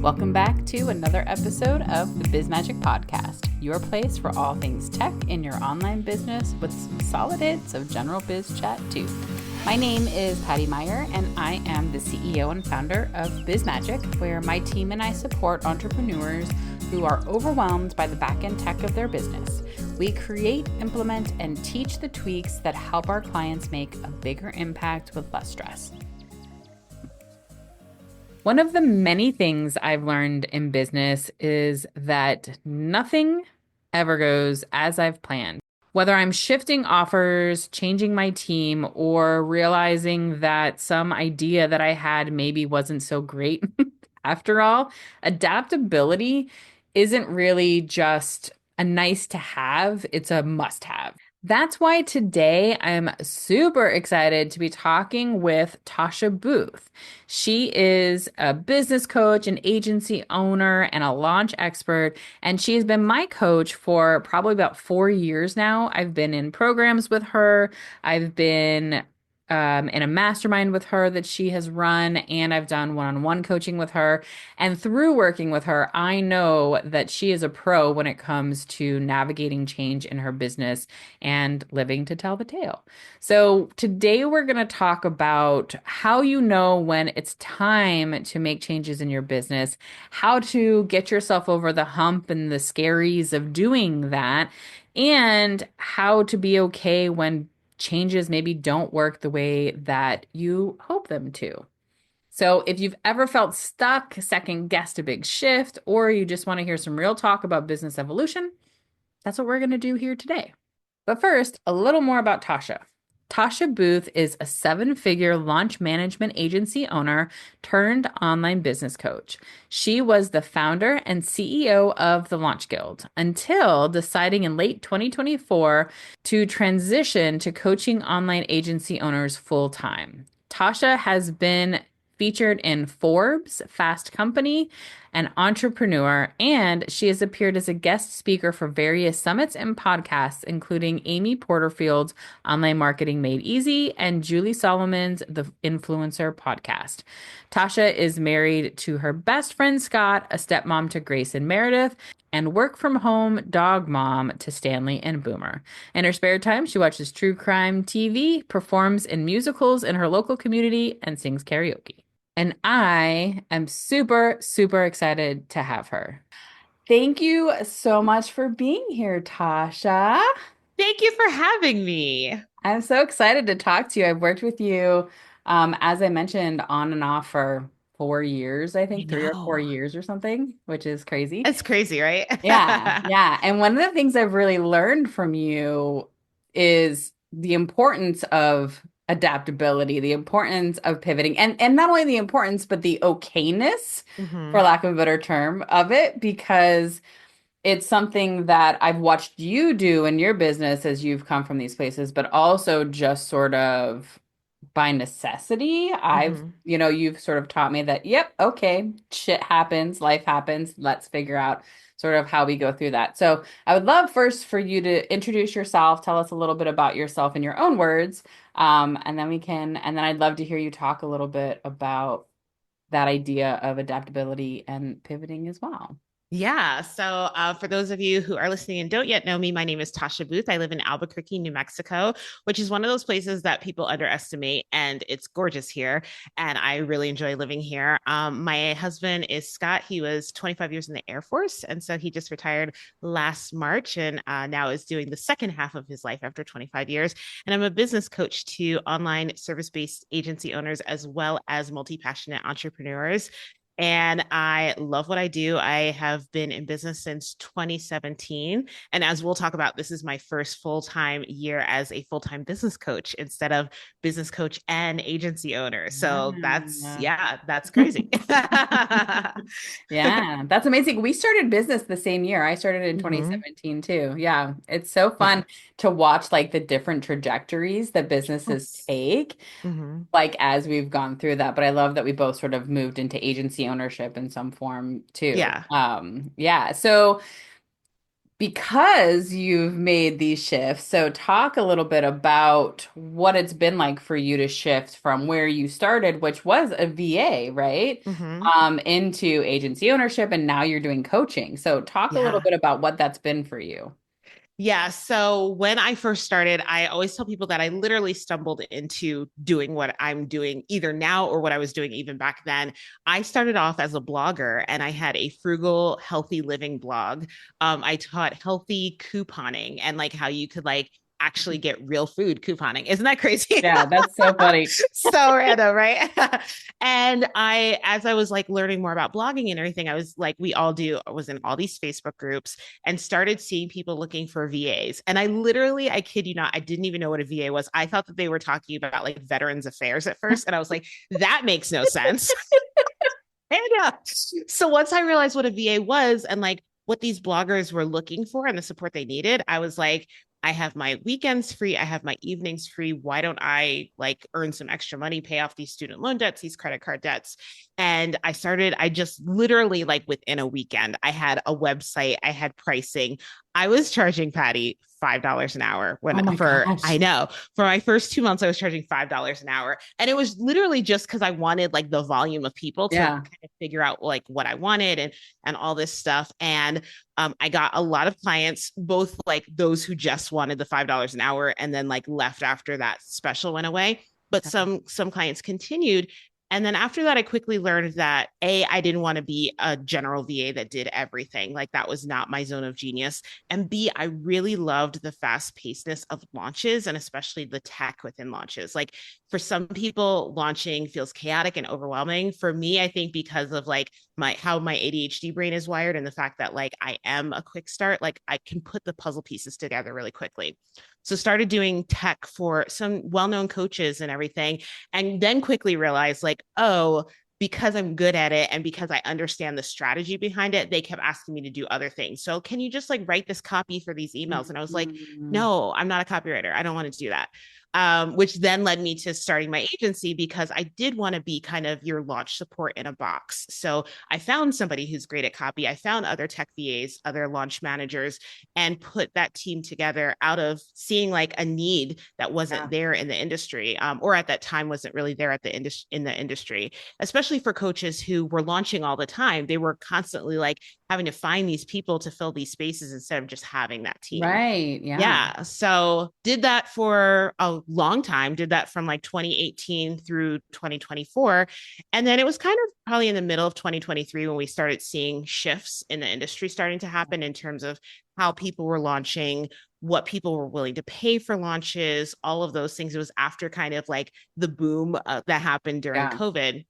Welcome back to another episode of the BizMagic Podcast, your place for all things tech in your online business with some solid hits of general biz chat too. My name is Patty Meyer, and I am the CEO and founder of BizMagic, where my team and I support entrepreneurs who are overwhelmed by the back-end tech of their business. We create, implement, and teach the tweaks that help our clients make a bigger impact with less stress. One of the many things I've learned in business is that nothing ever goes as I've planned. Whether I'm shifting offers, changing my team, or realizing that some idea that I had maybe wasn't so great after all, adaptability isn't really just a nice to have, it's a must have. That's why today I'm super excited to be talking with Tasha Booth. She is a business coach, an agency owner, and a launch expert, and she has been my coach for probably about 4 years now. I've been in programs with her. I've been in a mastermind with her that she has run, and I've done one-on-one coaching with her. And through working with her, I know that she is a pro when it comes to navigating change in her business and living to tell the tale. So today we're going to talk about how you know when it's time to make changes in your business, how to get yourself over the hump and the scaries of doing that, and how to be okay when changes maybe don't work the way that you hope them to. So if you've ever felt stuck, second guessed a big shift, or you just want to hear some real talk about business evolution, that's what we're going to do here today. But first, a little more about Tasha. Tasha Booth is a 7-figure launch management agency owner turned online business coach. She was the founder and CEO of the Launch Guild until deciding in late 2024 to transition to coaching online agency owners full time. Tasha has been featured in Forbes, Fast Company, and Entrepreneur, and she has appeared as a guest speaker for various summits and podcasts, including Amy Porterfield's Online Marketing Made Easy and Julie Solomon's The Influencer Podcast. Tasha is married to her best friend Scott, a stepmom to Grace and Meredith, and work-from-home dog mom to Stanley and Boomer. In her spare time, she watches true crime TV, performs in musicals in her local community, and sings karaoke. And I am super, super excited to have her. Thank you so much for being here, Tasha. Thank you for having me. I'm so excited to talk to you. I've worked with you, as I mentioned, on and off for 4 years, I I think 3 or 4 years or something, which is crazy. It's crazy, right? Yeah. And one of the things I've really learned from you is the importance of adaptability, the importance of pivoting, and not only the importance, but the okayness, for hmm lack of a better term, of it, because it's something that I've watched you do in your business as you've come from these places, but also just sort of by necessity. hmm You've sort of taught me that, yep, okay, shit happens, life happens. Let's figure out sort of how we go through that. So I would love first for you to introduce yourself, tell us a little bit about yourself in your own words. And then I'd love to hear you talk a little bit about that idea of adaptability and pivoting as well. Yeah. So, for those of you who are listening and don't yet know me, my name is Tasha Booth. I live in Albuquerque, New Mexico, which is one of those places that people underestimate. And it's gorgeous here. And I really enjoy living here. My husband is Scott. He was 25 years in the Air Force. And so he just retired last March and now is doing the second half of his life after 25 years. And I'm a business coach to online service based agency owners as well as multi passionate entrepreneurs. And I love what I do. I have been in business since 2017. And as we'll talk about, this is my first full time year as a full time business coach instead of business coach and agency owner. So Yeah. that's crazy. Yeah, that's amazing. We started business the same year. I started in hmm 2017 too. Yeah, it's so Yeah. fun to watch like the different trajectories that businesses Yes. take, hmm like as we've gone through that. But I love that we both sort of moved into agency ownership in some form too. Yeah. Yeah. So because you've made these shifts. So talk a little bit about what it's been like for you to shift from where you started, which was a VA, right? Hmm. Into agency ownership, and now you're doing coaching. So talk a little Yeah. bit about what that's been for you. Yeah. So when I first started, I always tell people that I literally stumbled into doing what I'm doing either now or what I was doing even back then. I started off as a blogger and I had a frugal, healthy living blog. I taught healthy couponing and like how you could like actually get real food couponing. Isn't that crazy? Yeah, that's so funny. So random, right? And as I was like learning more about blogging and everything, I was like, we all do, I was in all these Facebook groups and started seeing people looking for VAs. And I literally, I kid you not, I didn't even know what a VA was. I thought that they were talking about like Veterans Affairs at first. And I was like, that makes no sense. And so once I realized what a VA was and like what these bloggers were looking for and the support they needed, I was like, I have my weekends free. I have my evenings free. Why don't I like earn some extra money, pay off these student loan debts, these credit card debts? And I just literally like within a weekend, I had a website, I had pricing. I was charging Patty $5 an hour Oh my I gosh. know for my first 2 months, I was charging $5 an hour. And it was literally just because I wanted like the volume of people to Yeah. kind of figure out like what I wanted and all this stuff. And I got a lot of clients, both like those who just wanted the $5 an hour and then like left after that special went away. But some clients continued. And then after that, I quickly learned that I didn't want to be a general VA that did everything. Like that was not my zone of genius. And B, I really loved the fast pacedness of launches and especially the tech within launches. Like for some people, launching feels chaotic and overwhelming. For me, I think because of like how my ADHD brain is wired and the fact that like I am a quick start, like I can put the puzzle pieces together really quickly. So started doing tech for some well-known coaches and everything, and then quickly realized like, oh, because I'm good at it and because I understand the strategy behind it, they kept asking me to do other things. So can you just like write this copy for these emails? And I was like, Mhm. no, I'm not a copywriter. I don't want to do that. Which then led me to starting my agency because I did want to be kind of your launch support in a box. So I found somebody who's great at copy. I found other tech VAs, other launch managers, and put that team together out of seeing like a need that Yeah. wasn't there in the industry, or at that time wasn't really there in the industry, especially for coaches who were launching all the time. They were constantly like having to find these people to fill these spaces instead of just having that team. Right. Yeah. Yeah. So did that for a long time, did that from like 2018 through 2024. And then it was kind of probably in the middle of 2023 when we started seeing shifts in the industry starting to happen in terms of how people were launching, what people were willing to pay for launches, all of those things. It was after kind of like the boom that happened during Yeah. COVID.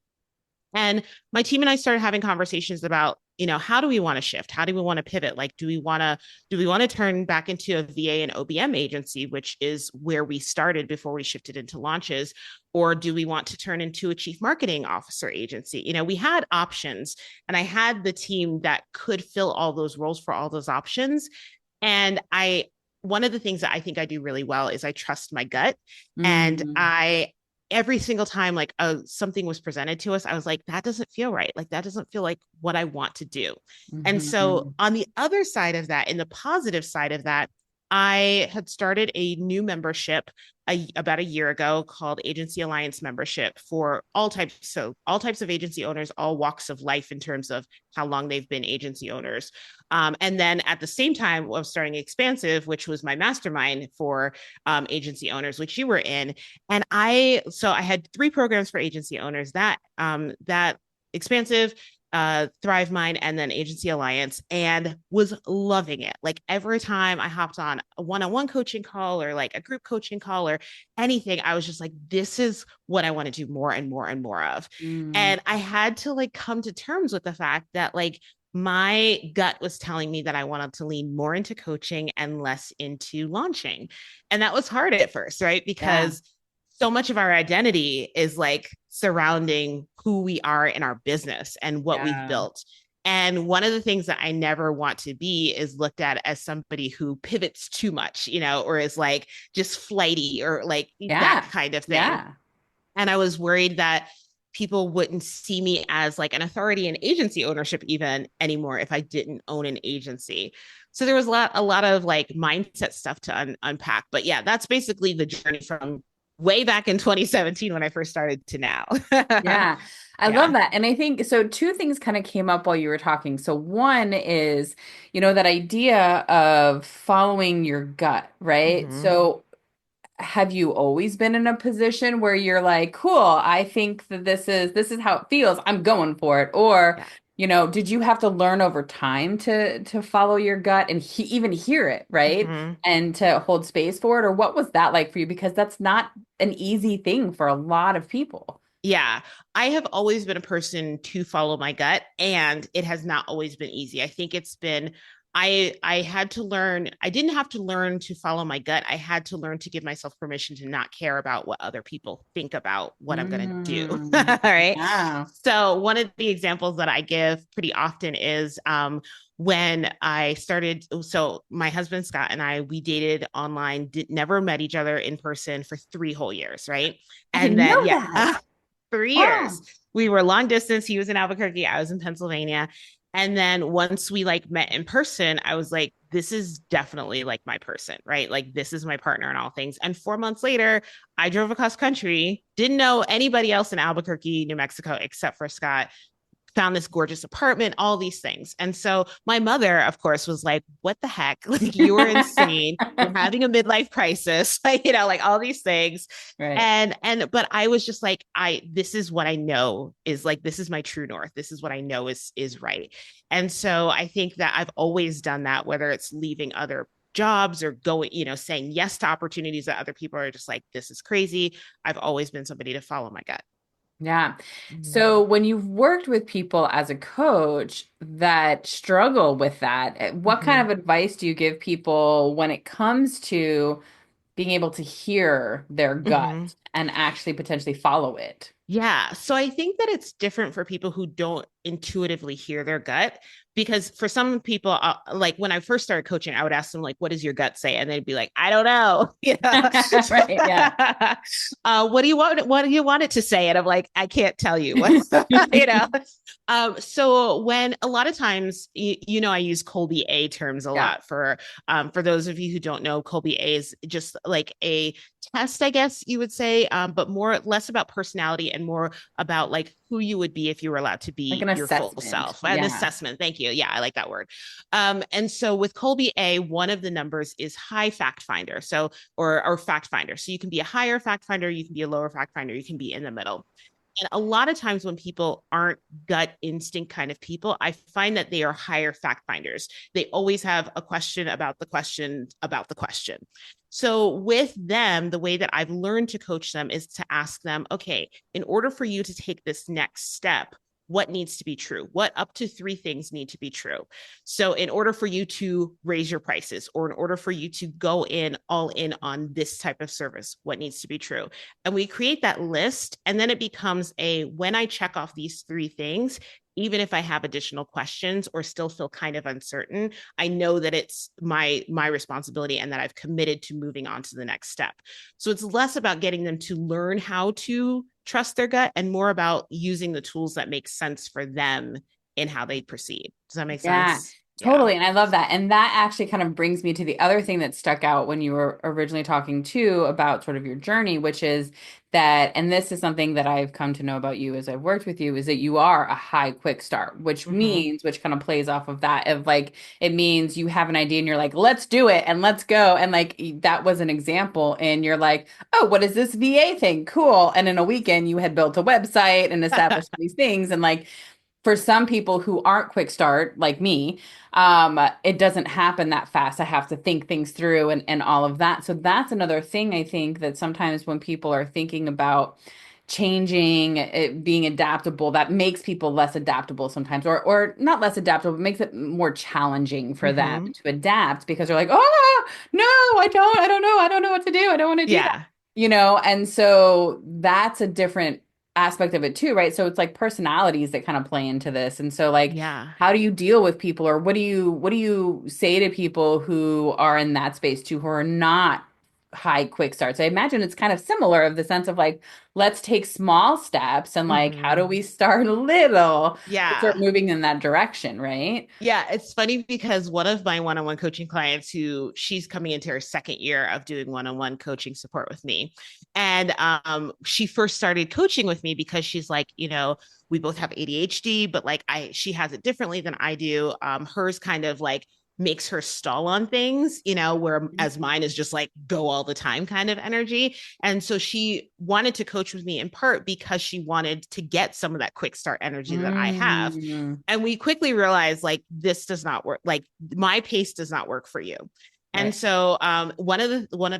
And my team and I started having conversations about, how do we want to shift? How do we want to pivot? Like, do we want to turn back into a VA and OBM agency, which is where we started before we shifted into launches? Or do we want to turn into a chief marketing officer agency? We had options and I had the team that could fill all those roles for all those options. And one of the things that I think I do really well is I trust my gut. And Mhm. every single time like something was presented to us, I was like, that doesn't feel right. Like that doesn't feel like what I want to do. And so Mhm. on the other side of that, in the positive side of that, I had started a new membership about a year ago called Agency Alliance Membership for all types. So all types of agency owners, all walks of life in terms of how long they've been agency owners. And then at the same time, I was starting Expansive, which was my mastermind for agency owners, which you were in. And I had three programs for agency owners that Expansive, Thrive Mind, and then Agency Alliance, and was loving it. Like every time I hopped on a one-on-one coaching call or like a group coaching call or anything, I was just like, this is what I want to do more and more and more of. Mhm. And I had to like come to terms with the fact that like my gut was telling me that I wanted to lean more into coaching and less into launching. And that was hard at first, right? Yeah. Because so much of our identity is like surrounding who we are in our business and what we've Yeah. built. And one of the things that I never want to be is looked at as somebody who pivots too much, or is like just flighty or like that Yeah. kind of thing. Yeah. And I was worried that people wouldn't see me as like an authority in agency ownership even anymore if I didn't own an agency. So there was a lot of like mindset stuff to unpack. But yeah, that's basically the journey from way back in 2017 when I first started to now. Yeah, I love Yeah. that. And I think so, two things kind of came up while you were talking. So, one is, that idea of following your gut, right? Mm-hmm. So, have you always been in a position where you're like, cool, I think that this is how it feels. I'm going for it. Or, Yeah. did you have to learn over time to follow your gut and even hear it, right? Mm-hmm. And to hold space for it? Or what was that like for you? Because that's not an easy thing for a lot of people. Yeah, I have always been a person to follow my gut, and it has not always been easy. I think it's been I had to learn, I didn't have to learn to follow my gut. I had to learn to give myself permission to not care about what other people think about what I'm going to do. Mm, All right. yeah. So, one of the examples that I give pretty often is when I started. So, my husband Scott and I, we dated online, never met each other in person for 3 whole years, right? I And didn't then, know yeah, that. 3 years. Wow. We were long distance. He was in Albuquerque, I was in Pennsylvania. And then once we like met in person, I was like, this is definitely like my person, right? Like this is my partner in all things. And 4 months later, I drove across country, didn't know anybody else in Albuquerque, New Mexico, except for Scott, found this gorgeous apartment, all these things. And so my mother, of course, was like, what the heck? Like, you're insane. You're having a midlife crisis, like, like all these things. Right. But I was just like, this is what I know is like, this is my true north. This is what I know is right. And so I think that I've always done that, whether it's leaving other jobs or going, saying yes to opportunities that other people are just like, this is crazy. I've always been somebody to follow my gut. Yeah. Mhm. So when you've worked with people as a coach that struggle with that, what kind Mhm. of advice do you give people when it comes to being able to hear their Mhm. gut and actually potentially follow it? Yeah. So I think that it's different for people who don't intuitively hear their gut. Because for some people, like when I first started coaching, I would ask them, like, what does your gut say? And they'd be like, I don't know. Right. Yeah. What do you want? What do you want it to say? And I'm like, I can't tell you what, you know? So when a lot of times, I use Colby A terms a Yeah. lot for those of you who don't know, Colby A is just like a test, I guess you would say, but less about personality and more about like who you would be if you were allowed to Like be an your full assessment. self. An Yeah. assessment. Thank you. Yeah, I like that word. And so with Colby A, one of the numbers is high fact finder. So or fact finder. So you can be a higher fact finder, you can be a lower fact finder, you can be in the middle. And a lot of times when people aren't gut instinct kind of people, I find that they are higher fact finders. They always have a question about the question about the question. So with them, the way that I've learned to coach them is to ask them, okay, in order for you to take this next step, what needs to be true? What up to 3 things need to be true? So, in order for you to raise your prices, or in order for you to go in all in on this type of service, what needs to be true? And we create that list, and then it becomes when I check off these 3 things, even if I have additional questions or still feel kind of uncertain, I know that it's my responsibility and that I've committed to moving on to the next step. So it's less about getting them to learn how to trust their gut and more about using the tools that make sense for them in how they proceed. Does that make Yeah, sense? Yeah. totally. And I love that. And that actually kind of brings me to the other thing that stuck out when you were originally talking too about sort of your journey, which is that, and this is something that I've come to know about you as I've worked with you, is that you are a high quick start, Mm-hmm. which kind of plays off of that of like, it means you have an idea and you're like, let's do it and let's go. And like, that was an example. And you're like, oh, what is this VA thing? Cool. And in a weekend, you had built a website and established these things. And like, for some people who aren't quick start like me, it doesn't happen that fast. I have to think things through and all of that. So that's another thing I think that sometimes when people are thinking about changing, it, being adaptable, that makes people less adaptable sometimes, or not less adaptable, but makes it more challenging for them Mm-hmm. to adapt because they're like, oh no, I don't know what to do. I don't want to do that. Yeah. And so that's a different aspect of it too, right? So it's like personalities that kind of play into this. And so like Yeah. how do you deal with people or what do you say to people who are in that space too who are not high quick starts. I imagine it's kind of similar of the sense of like, let's take small steps and like, how do Mhm. we start little to start Yeah. moving in that direction, right? Yeah, it's funny because one of my one-on-one coaching clients who she's coming into her second year of doing one-on-one coaching support with me. And she first started coaching with me because she's like, we both have ADHD, but like she has it differently than I do. Hers kind of like makes her stall on things, whereas mine is just like go all the time kind of energy. And so she wanted to coach with me in part because she wanted to get some of that quick start energy that I have. Mm, And we quickly realized like this does not work. Like my pace does not work for you. And right. so one of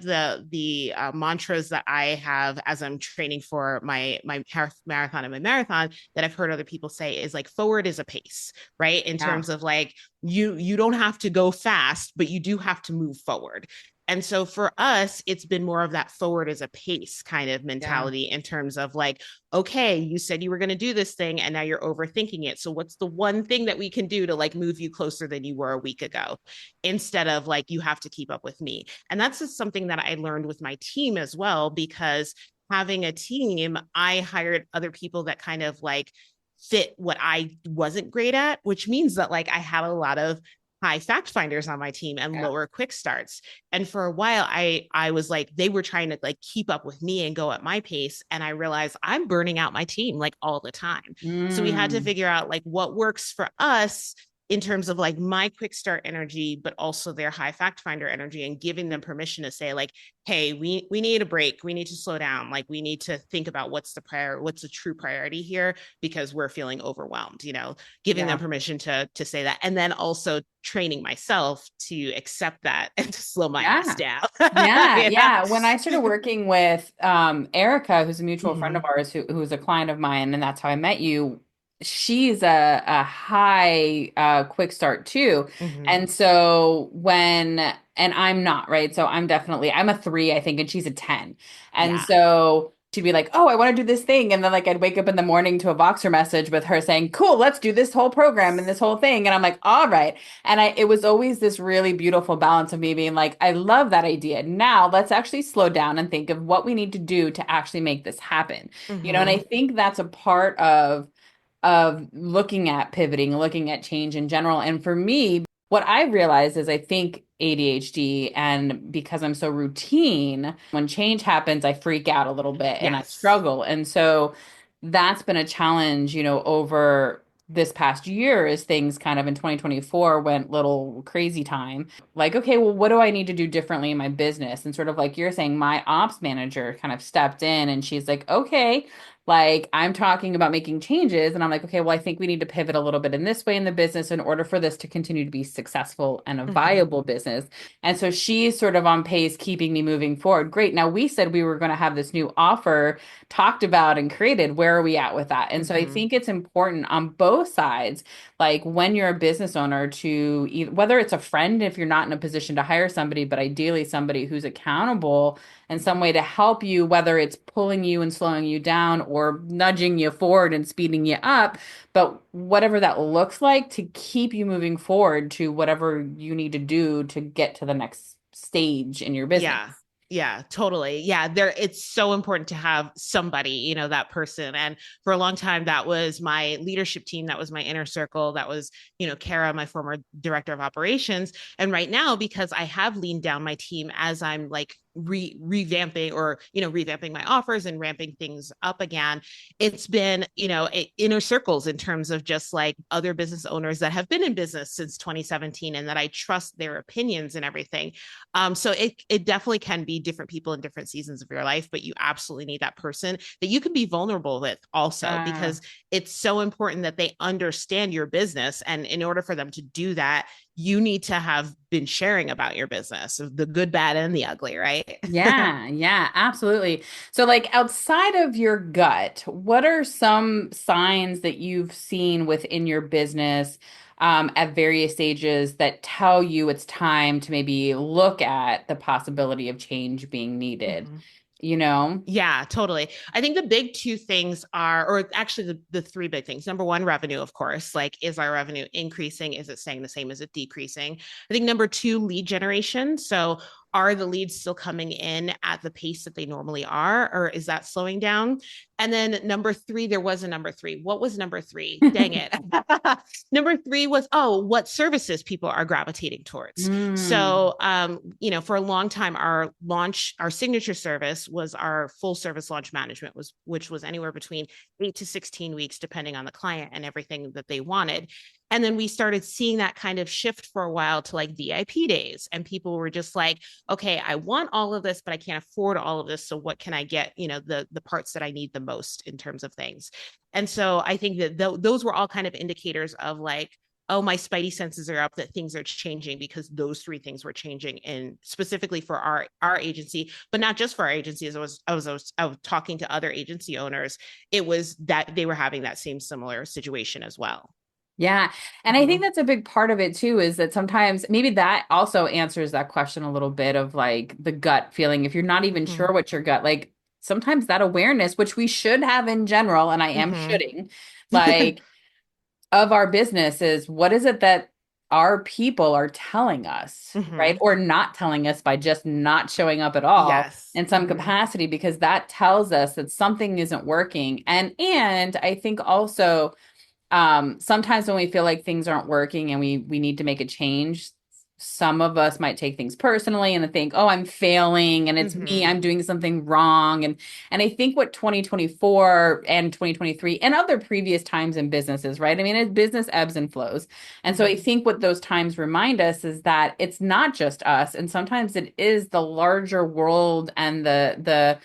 the mantras that I have as I'm training for my half marathon and my marathon that I've heard other people say is like forward is a pace, right? In Yeah. terms of like you don't have to go fast, but you do have to move forward. And so for us, it's been more of that forward as a pace kind of Yeah. mentality in terms of like, okay, you said you were going to do this thing and now you're overthinking it. So what's the one thing that we can do to like move you closer than you were a week ago instead of like, you have to keep up with me. And that's just something that I learned with my team as well, because having a team, I hired other people that kind of like fit what I wasn't great at, which means that like I had a lot of high fact finders on my team and Yeah. lower quick starts. And for a while I was like they were trying to like keep up with me and go at my pace, and I realized I'm burning out my team like all the time. So we had to Mm, figure out like what works for us in terms of like my quick start energy, but also their high fact finder energy, and giving them permission to say like, hey, we need a break. We need to slow down. Like we need to think about what's the true priority here, because we're feeling overwhelmed, giving them yeah. permission to say that. And then also training myself to accept that and to slow my ass Yeah. down. Yeah, Yeah. yeah. When I started working with Erica, who's a mutual friend of Mm-hmm. ours who's a client of mine, and that's how I met you, she's a high quick start too. Mm-hmm. And so and I'm not, right? So I'm a 3, I think, and she's a 10. And Yeah. so she'd be like, "Oh, I want to do this thing." And then like I'd wake up in the morning to a Voxer message with her saying, "Cool, let's do this whole program and this whole thing." And I'm like, "All right." And it was always this really beautiful balance of me being like, I love that idea. Now let's actually slow down and think of what we need to do to actually make this happen. And I Mm-hmm. think that's a part of looking at pivoting, looking at change in general. And for me, what I realized is I think ADHD, and because I'm so routine, when change happens, I freak out a little bit and I Yes. struggle. And so that's been a challenge, over this past year as things kind of in 2024 went little crazy time. Like, okay, well, what do I need to do differently in my business? And sort of like you're saying, my ops manager kind of stepped in and she's like, okay, like I'm talking about making changes. And I'm like, okay, well, I think we need to pivot a little bit in this way in the business in order for this to continue to be successful and a Mm-hmm. viable business. And so she's sort of on pace, keeping me moving forward. Great. Now we said we were going to have this new offer talked about and created. Where are we at with that? And so I Mm-hmm. think it's important on both sides, like when you're a business owner, to whether it's a friend, if you're not in a position to hire somebody, but ideally somebody who's accountable and some way to help you, whether it's pulling you and slowing you down or nudging you forward and speeding you up, but whatever that looks like to keep you moving forward to whatever you need to do to get to the next stage in your business. Yeah. Yeah, totally. Yeah, it's so important to have somebody, that person. And for a long time that was my leadership team, that was my inner circle, that was, Kara, my former director of operations. And right now, because I have leaned down my team as I'm like revamping or, revamping my offers and ramping things up again, it's been, inner circles in terms of just like other business owners that have been in business since 2017 and that I trust their opinions and everything. So it definitely can be different people in different seasons of your life, but you absolutely need that person that you can be vulnerable with also, Uh, because it's so important that they understand your business. And in order for them to do that, you need to have been sharing about your business, the good, bad, and the ugly, right? yeah, yeah, absolutely. So, like outside of your gut, what are some signs that you've seen within your business at various stages that tell you it's time to maybe look at the possibility of change being needed? Mm-hmm. You know? Yeah, totally. I think the big two things are, or actually the three big things. Number one, revenue, of course. Like, is our revenue increasing? Is it staying the same? Is it decreasing? I think number two, lead generation. So, Are the leads still coming in at the pace that they normally are, or is that slowing down? And then number three, there was a number three. What was number three? Dang it. Number three was, oh, what services people are gravitating towards. Mm. So, for a long time, our signature service was our full service launch management, which was anywhere between 8 to 16 weeks, depending on the client and everything that they wanted. And then we started seeing that kind of shift for a while to like VIP days. And people were just like, okay, I want all of this, but I can't afford all of this. So what can I get, the parts that I need the most in terms of things. And so I think that those were all kind of indicators of like, oh, my spidey senses are up, that things are changing, because those three things were changing in specifically for our agency, but not just for our agency. As I was talking to other agency owners, it was that they were having that same similar situation as well. Yeah. And I think Mm-hmm. that's a big part of it too, is that sometimes maybe that also answers that question a little bit of like the gut feeling. If you're not even Mm-hmm. sure what your gut, like sometimes that awareness, which we should have in general, and I am Mm-hmm. shoulding, like of our business is what is it that our people are telling us, right? Mm-hmm. Or not telling us by just not showing up at all Yes. in some Mm-hmm. capacity, because that tells us that something isn't working. And I think also sometimes when we feel like things aren't working and we need to make a change, some of us might take things personally and think, oh, I'm failing and it's me, Mm-hmm. I'm doing something wrong. And I think what 2024 and 2023 and other previous times in businesses, right? I mean, business ebbs and flows. And so I Mm-hmm. think what those times remind us is that it's not just us, and sometimes it is the larger world and the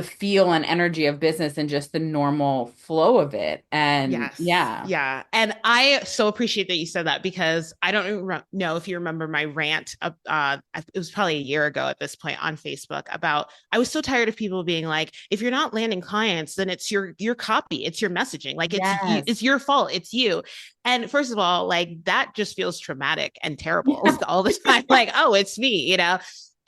feel and energy of business and just the normal flow of it. And Yes. yeah. Yeah. And I so appreciate that you said that, because I don't know if you remember my rant. It was probably a year ago at this point on Facebook about, I was so tired of people being like, if you're not landing clients, then it's your copy, it's your messaging. Like it's you, Yes. it's your fault. It's you. And first of all, like that just feels traumatic and terrible all the time. Like, oh, it's me.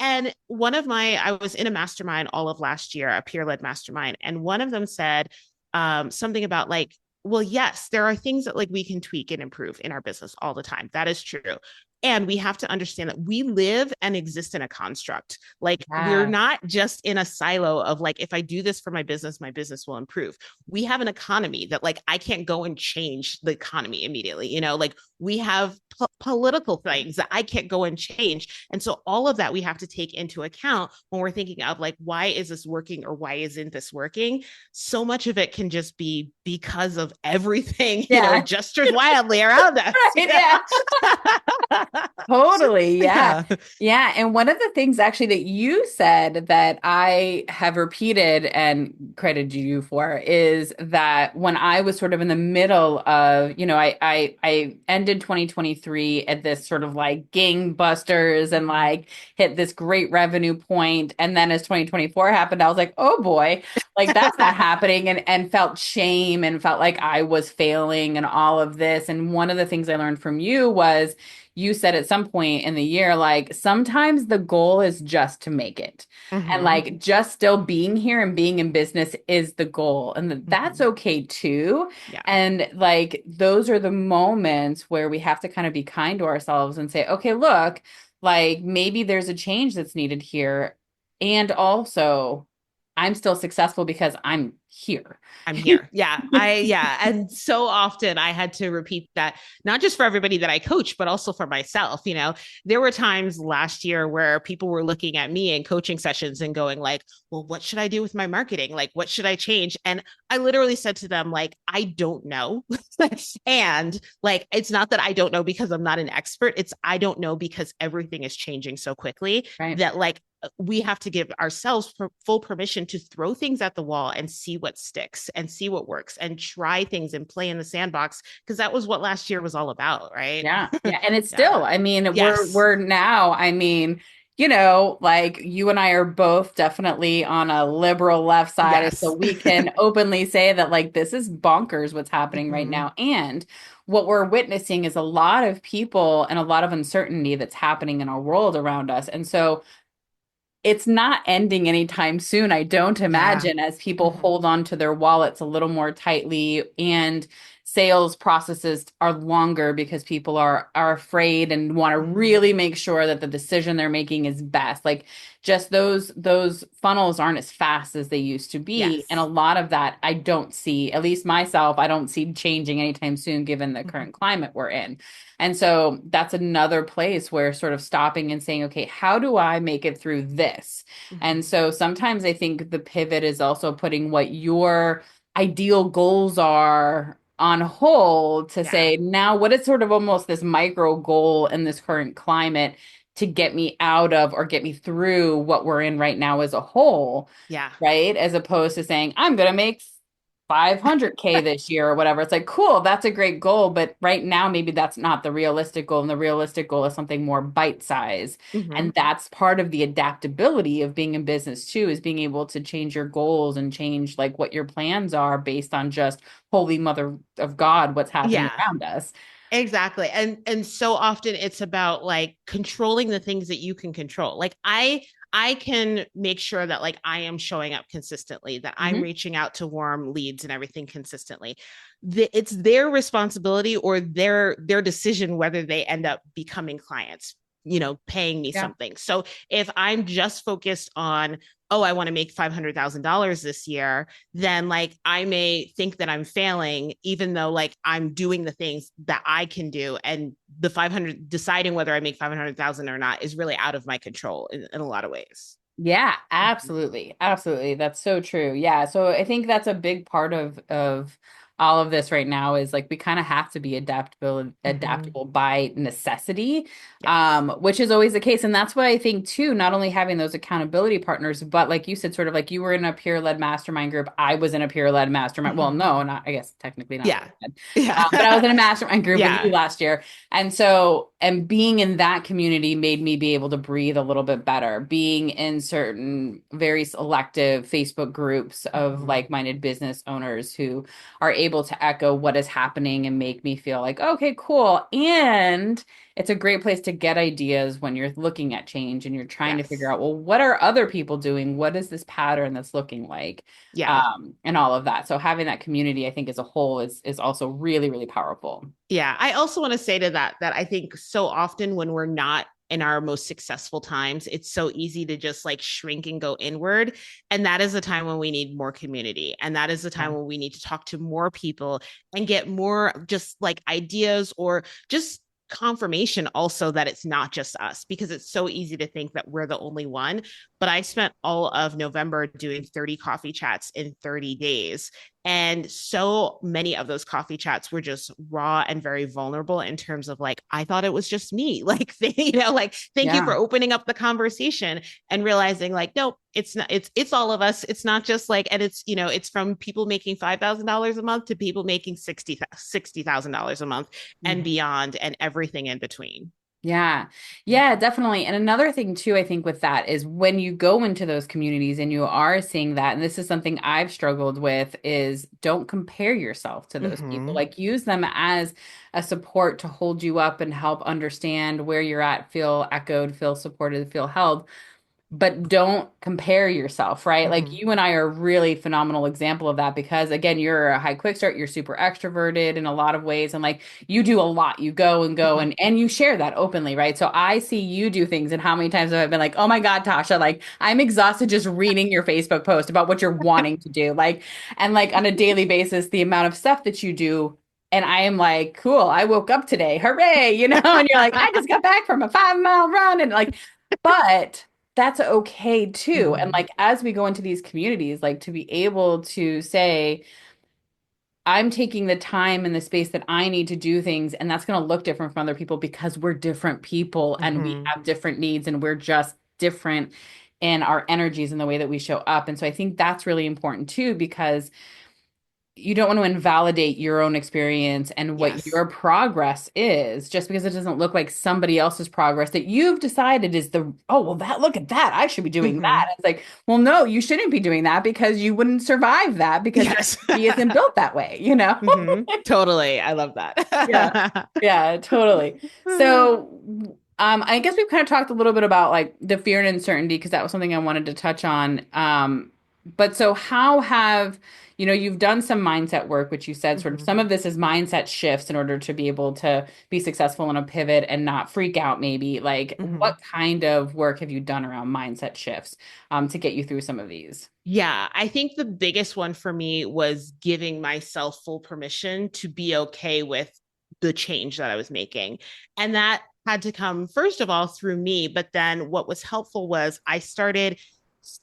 And I was in a mastermind all of last year, a peer led mastermind. And one of them said, something about like, well, yes, there are things that like we can tweak and improve in our business all the time. That is true. And we have to understand that we live and exist in a construct. Like we're Yeah. not just in a silo of like, if I do this for my business will improve. We have an economy that like I can't go and change the economy immediately. Like we have political things that I can't go and change. And so all of that we have to take into account when we're thinking of like, why is this working or why isn't this working? So much of it can just be because of everything, Yeah. gestures wildly around us. Right. Yeah. Totally. Yeah. Yeah. Yeah. And one of the things actually that you said that I have repeated and credited you for is that when I was sort of in the middle of, I ended 2023 at this sort of like gangbusters and like hit this great revenue point. And then as 2024 happened, I was like, oh boy, like that's not happening, and felt shame and felt like I was failing and all of this. And one of the things I learned from you was you said at some point in the year, like sometimes the goal is just to make it. And Mm-hmm. like just still being here and being in business is the goal. And that's Mm-hmm. okay too. Yeah. And like those are the moments where we have to kind of be kind to ourselves and say, okay, look, like maybe there's a change that's needed here. And also, I'm still successful because I'm here. I'm here. Yeah. And so often I had to repeat that, not just for everybody that I coach, but also for myself. There were times last year where people were looking at me in coaching sessions and going like, well, what should I do with my marketing? Like, what should I change? And I literally said to them, like, I don't know. And like, it's not that I don't know because I'm not an expert. It's I don't know because everything is changing so quickly Right. that like we have to give ourselves full permission to throw things at the wall and see what sticks and see what works and try things and play in the sandbox, because that was what last year was all about, right? Yeah. Yeah. And it's Yeah. still, I mean, we're Yes. we're now, I mean, like you and I are both definitely on a liberal left side. And so Yes. we can openly say that like this is bonkers what's happening right Mm-hmm. now. And what we're witnessing is a lot of people and a lot of uncertainty that's happening in our world around us. And so it's not ending anytime soon, I don't Yeah. imagine, as people Mm-hmm. hold on to their wallets a little more tightly and sales processes are longer because people are afraid and want to really make sure that the decision they're making is best. Like just those funnels aren't as fast as they used to be. And a Yes. lot of that I don't see, at least myself, I don't see changing anytime soon given the Mhm. current climate we're in. And so that's another place where sort of stopping and saying, okay, how do I make it through this? And Mhm. so sometimes I think the pivot is also putting what your ideal goals are on hold to Yeah. say, now what is sort of almost this micro goal in this current climate to get me out of or get me through what we're in right now as a whole, Yeah. right? As opposed to saying, I'm going to make 500K this year or whatever. It's like, cool, that's a great goal. But right now, maybe that's not the realistic goal. And the realistic goal is something more bite size. Mhm. And that's part of the adaptability of being in business too, is being able to change your goals and change like what your plans are based on just holy mother of God, what's happening Yeah. around us. Exactly. And so often it's about like controlling the things that you can control. Like I can make sure that like I am showing up consistently, that I'm Mhm. reaching out to warm leads and everything consistently. It's their responsibility or their decision whether they end up becoming clients, paying me Yeah. something. So if I'm just focused on, oh, I want to make $500,000 this year, then like I may think that I'm failing, even though like I'm doing the things that I can do. And the 500, deciding whether I make 500,000 or not is really out of my control in a lot of ways. Yeah, absolutely. Absolutely. That's so true. Yeah. So I think that's a big part of all of this right now is like we kind of have to be Mm-hmm. adaptable by necessity, Yes. which is always the case. And that's why I think too, not only having those accountability partners, but like you said, sort of like you were in a peer-led mastermind group. I was in a peer-led mastermind. Well, Mm-hmm. no, not I guess technically not Yeah. peer-led. But I was Yeah. in a mastermind group with you Yeah. last year. And so, and being in that community made me be able to breathe a little bit better. Being in certain very selective Facebook groups of Mm-hmm. like-minded business owners who are able to echo what is happening and make me feel like, okay, cool. And it's a great place to get ideas when you're looking at change and you're trying to figure Yes. out, well, what are other people doing? What is this pattern that's looking like? Yeah. And all of that. So having that community, I think, as a whole is also really, really powerful. Yeah. I also want to say to that I think so often when we're not in our most successful times, it's so easy to just like shrink and go inward. And that is the time when we need more community. And that is the time Yeah. when we need to talk to more people and get more just like ideas or just confirmation also that it's not just us, because it's so easy to think that we're the only one. But I spent all of November doing 30 coffee chats in 30 days. And so many of those coffee chats were just raw and very vulnerable in terms of like, I thought it was just me. Like, like, thank you for Yeah. opening up the conversation and realizing like, nope, it's not, it's all of us. It's not just like, and it's, it's from people making $5,000 a month to people making $60,000 a month and Mhm. beyond and everything in between. Yeah. Yeah, definitely. And another thing too, I think with that is when you go into those communities and you are seeing that, and this is something I've struggled with, is don't compare yourself to those people. Mm-hmm. Like use them as a support to hold you up and help understand where you're at, feel echoed, feel supported, feel held, but don't compare yourself, right? Like Mm-hmm. you and I are a really phenomenal example of that because again, you're a high quick start, you're super extroverted in a lot of ways and like you do a lot. You go and go Mm-hmm. and you share that openly, right? So I see you do things and how many times have I been like, "Oh my God, Tasha, like I'm exhausted just reading your Facebook post about what you're wanting to do." Like and like on a daily basis the amount of stuff that you do and I am like, cool, I woke up today. Hooray, and you're like, I just got back from a 5 mile run and like but that's okay too. And Mm-hmm. like as we go into these communities, like to be able to say, I'm taking the time and the space that I need to do things, and that's going to look different from other people because we're different people and we Mm-hmm. have different needs and we're just different in our energies and the way that we show up. And so I think that's really important too, because you don't want to invalidate your own experience and what Yes. your progress is just because it doesn't look like somebody else's progress that you've decided is well, look at that. I should be doing Mm-hmm. that. It's like, well, no, you shouldn't be doing that because you wouldn't survive that because your Yes. energy isn't built that way? Mm-hmm. Totally. I love Yeah. that. Yeah, totally. So, I guess we've kind of talked a little bit about like the fear and uncertainty because that was something I wanted to touch on. But so how have, you've done some mindset work, which you said sort of Hmm. some of this is mindset shifts in order to be able to be successful in a pivot and not freak out, maybe. Like, Hmm. what kind of work have you done around mindset shifts to get you through some of these? Yeah, I think the biggest one for me was giving myself full permission to be okay with the change that I was making. And that had to come, first of all, through me. But then what was helpful was I started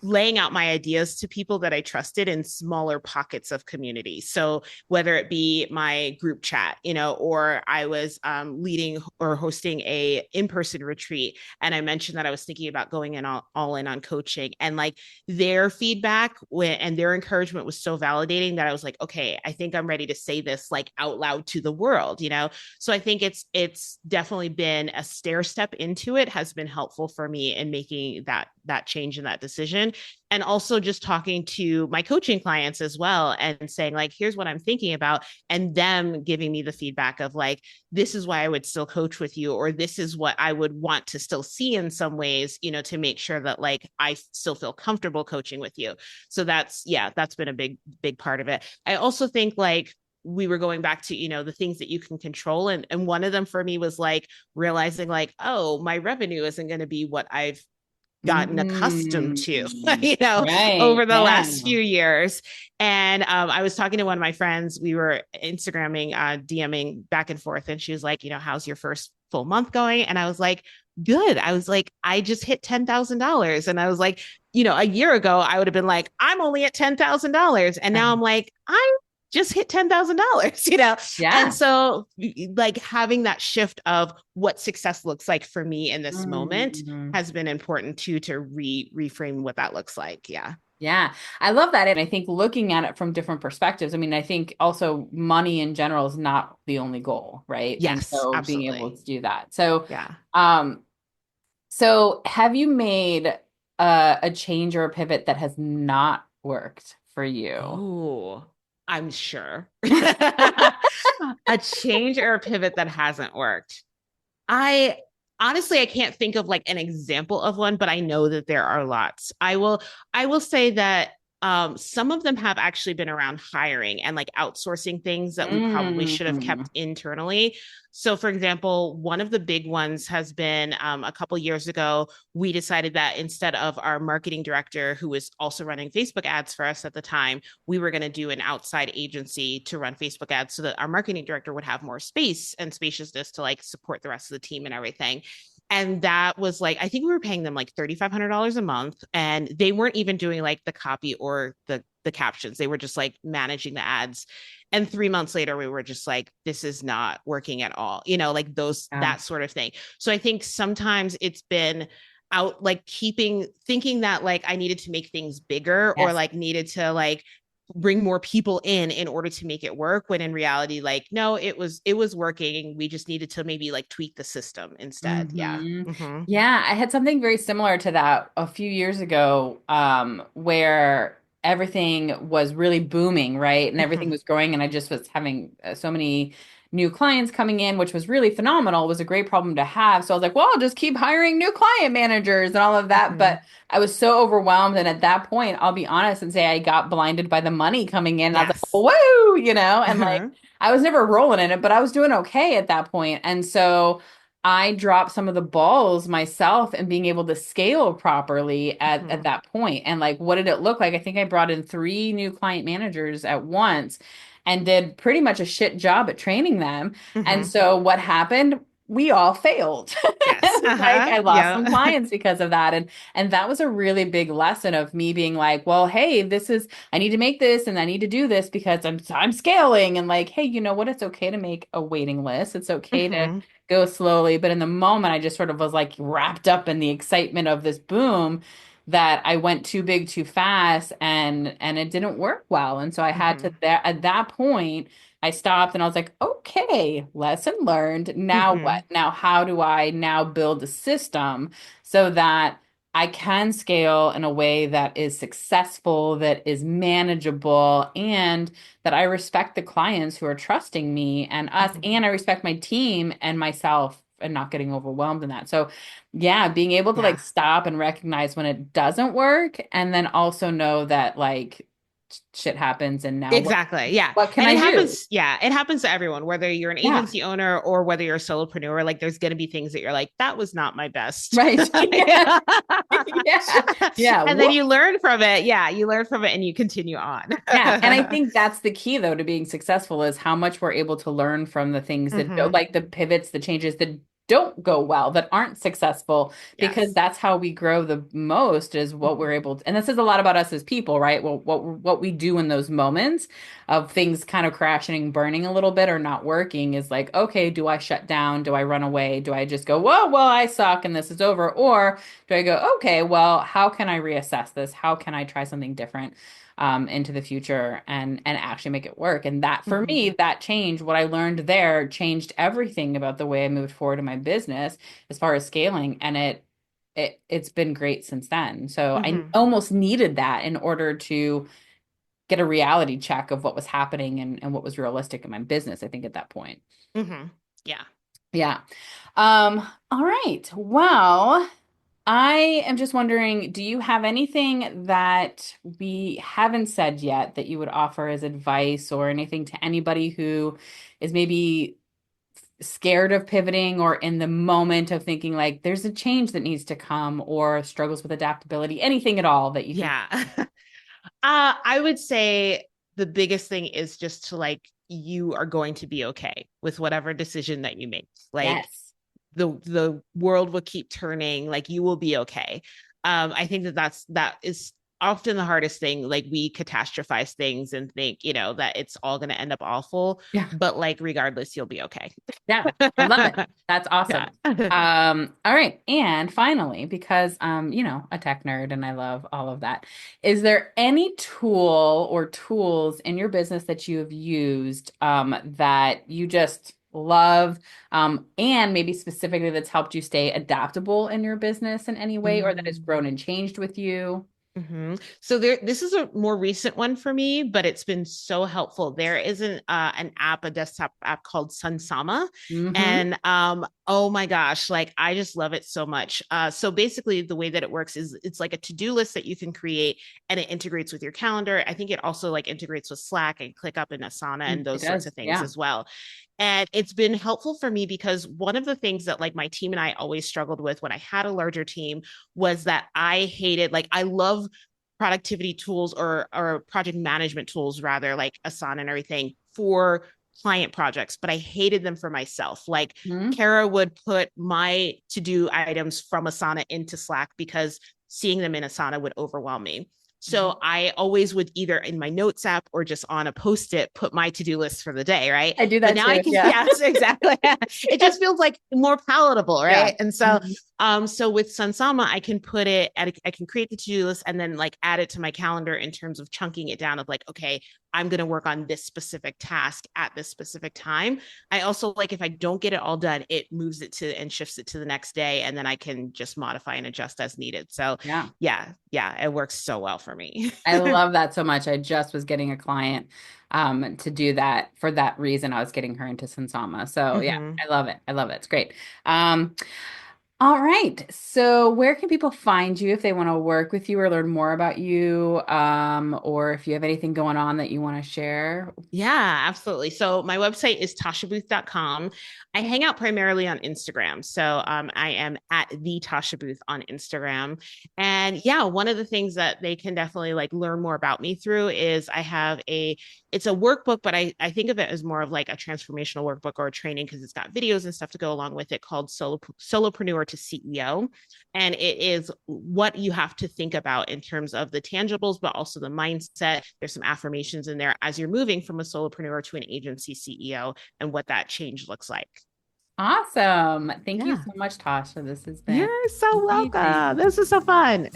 laying out my ideas to people that I trusted in smaller pockets of community. So whether it be my group chat, or I was leading or hosting a in-person retreat, and I mentioned that I was thinking about going in all in on coaching, and like their feedback and their encouragement was so validating that I was like, okay, I think I'm ready to say this like out loud to the world. So I think it's definitely been a stair step into it has been helpful for me in making that change in that decision. And also just talking to my coaching clients as well and saying like, here's what I'm thinking about, and them giving me the feedback of like, this is why I would still coach with you, or this is what I would want to still see in some ways, to make sure that like I still feel comfortable coaching with you. So that's been a big part of it. I also think like we were going back to the things that you can control, and one of them for me was like realizing like, oh, my revenue isn't going to be what I've gotten accustomed to, Mm, you know, right. over the Yeah. last few years. And I was talking to one of my friends. We were Instagramming, DMing back and forth, and she was like, how's your first full month going? And I was like, good. I was like, I just hit $10,000. And I was like, a year ago, I would have been like, I'm only at $10,000. And now I'm like, I just hit $10,000, And Yeah. so, like, having that shift of what success looks like for me in this moment Mhm. has been important too, to reframe what that looks like. Yeah. Yeah, I love that. And I think looking at it from different perspectives, I mean, I think also money in general is not the only goal, right? And Yes, so being able absolutely. to do that. So, Yeah. um, have you made a change or a pivot that has not worked for you? Oh, I'm sure. A change or a pivot that hasn't worked. I honestly I can't think of like an example of one, but I know that there are lots. I will say that some of them have actually been around hiring and like outsourcing things that we probably should have Mm. kept internally. So, for example, one of the big ones has been a couple years ago, we decided that instead of our marketing director, who was also running Facebook ads for us at the time, we were going to do an outside agency to run Facebook ads so that our marketing director would have more space and spaciousness to like support the rest of the team and everything. And that was like, I think we were paying them like $3,500 a month, and they weren't even doing like the copy or the captions. They were just like managing the ads. And 3 months later, we were just like, this is not working at all, like Yeah. that sort of thing. So I think sometimes it's been out like thinking that like I needed to make things bigger or Yes. like needed to like bring more people in order to make it work, when in reality like no, it was working, we just needed to maybe like tweak the system instead. Yeah. Hmm. Mm-hmm. Yeah, I had something very similar to that a few years ago, where everything was really booming, right? And everything Mm-hmm. was growing, and I just was having so many new clients coming in, which was really phenomenal. It was a great problem to have. So I was like, well, I'll just keep hiring new client managers and all of that. Mm-hmm. But I was so overwhelmed. And at that point, I'll be honest and say I got blinded by the money coming in. I was like, Yes. whoa, and like Uh-huh. I was never rolling in it, but I was doing okay at that point. And so I dropped some of the balls myself and being able to scale properly at Mm-hmm. that point. And like, what did it look like? I think I brought in three new client managers at once and did pretty much a shit job at training them. And Mm-hmm. so what happened? We all failed. Yes. Like Uh-huh. I lost some Yeah. clients because of that. And that was a really big lesson of me being like, well, hey, this is I need to make this and I need to do this because I'm scaling, and like, hey, you know what? It's okay to make a waiting list. It's okay to Mm-hmm. go slowly. But in the moment, I just sort of was like wrapped up in the excitement of this boom that I went too big too fast, and it didn't work well. And so I had to Mm-hmm. that at that point, I stopped and I was like, okay, lesson learned. Now Mm-hmm. what? Now how do I now build a system so that I can scale in a way that is successful, that is manageable, and that I respect the clients who are trusting me and us, Mm-hmm. and I respect my team and myself and not getting overwhelmed in that. So yeah, being able to like Yeah. stop and recognize when it doesn't work, and then also know that like shit happens, and now Exactly. Yeah. what can And I it do? happens. Yeah. It happens to everyone, whether you're an Yeah. agency owner or whether you're a solopreneur. Like there's going to be things that you're like, that was not my best. Right. Yeah. Yeah. Yeah. And then Whoop. you learn from it. Yeah. You learn from it and you continue on. Yeah. And I think that's the key though to being successful is how much we're able to learn from the things that don't, Hmm. like the pivots, the changes that don't go well, that aren't successful, because Yes. that's how we grow the most is what we're able to, and this says a lot about us as people, right? Well, what we do in those moments of things kind of crashing and burning a little bit or not working is like, okay, do I shut down? Do I run away? Do I just go, whoa, well, I suck and this is over? Or do I go, okay, well, how can I reassess this? How can I try something different? Into the future and actually make it work. And that for Hmm. me, that change, what I learned there changed everything about the way I moved forward in my business as far as scaling. And it's been great since then. So I Hmm. almost needed that in order to get a reality check of what was happening and what was realistic in my business, I think at that point. Hmm. Yeah. Yeah. All right. Well, I am just wondering, do you have anything that we haven't said yet that you would offer as advice or anything to anybody who is maybe scared of pivoting or in the moment of thinking like there's a change that needs to come or struggles with adaptability, anything at all that you think? Yeah. I would say the biggest thing is just to like, you are going to be okay with whatever decision that you make. Like Yes. the world will keep turning, like you will be okay. I think that is often the hardest thing. Like we catastrophize things and think, that it's all going to end up awful, Yeah. but like regardless, you'll be okay. Yeah, I love it. That's awesome. Yeah. All right. And finally, because a tech nerd and I love all of that, is there any tool or tools in your business that you have used that you just love and maybe specifically that's helped you stay adaptable in your business in any way or that has grown Mm. and changed with you? So this is a more recent one for me, but it's been so helpful. There is an app, a desktop app called Sunsama, Mm-hmm. and oh my gosh, like I just love it so much. So basically, the way that it works is it's like a to-do list that you can create, and it integrates with your calendar. I think it also like integrates with Slack and ClickUp and Asana and It those sorts does. of things Yeah. as well. And it's been helpful for me because one of the things that like my team and I always struggled with when I had a larger team was that I hated, like I love productivity tools or project management tools rather, like Asana and everything for client projects, but I hated them for myself. Like Mhm. Kara would put my to-do items from Asana into Slack because seeing them in Asana would overwhelm me. Mhm. So I always would either in my notes app or just on a post-it put my to-do list for the day, right? I do But that now I too. can, Yeah. yes, exactly. It just feels like more palatable, Yeah. right? And so Mhm. so with Sunsama, I can I can create the to-do list and then like add it to my calendar in terms of chunking it down of like, okay, I'm going to work on this specific task at this specific time. I also like if I don't get it all done, it moves it to and shifts it to the next day, and then I can just modify and adjust as needed. So Yeah. yeah, it works so well for me. I love that so much. I just was getting a client to do that for that reason. I was getting her into Sansama. So yeah, Hmm. I love it. I love it. It's great. Um, all right. So where can people find you if they want to work with you or learn more about you? Or if you have anything going on that you want to share? Yeah, absolutely. So my website is tashabooth.com. I hang out primarily on Instagram. So I am at the Tasha Booth on Instagram. And yeah, one of the things that they can definitely like learn more about me through is it's a workbook, but I think of it as more of like a transformational workbook or a training because it's got videos and stuff to go along with it called Solopreneur to CEO. And it is what you have to think about in terms of the tangibles, but also the mindset. There's some affirmations in there as you're moving from a solopreneur to an agency CEO and what that change looks like. Awesome. Thank you Yeah. so much, Tasha. This has been You're so welcome. amazing. This is so fun.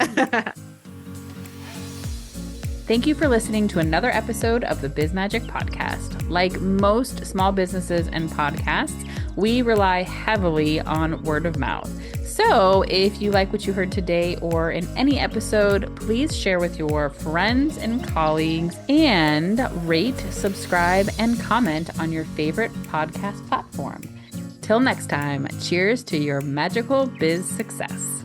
Thank you for listening to another episode of the BizMagic Podcast. Like most small businesses and podcasts, we rely heavily on word of mouth. So if you like what you heard today or in any episode, please share with your friends and colleagues and rate, subscribe, and comment on your favorite podcast platform. Till next time, cheers to your magical biz success.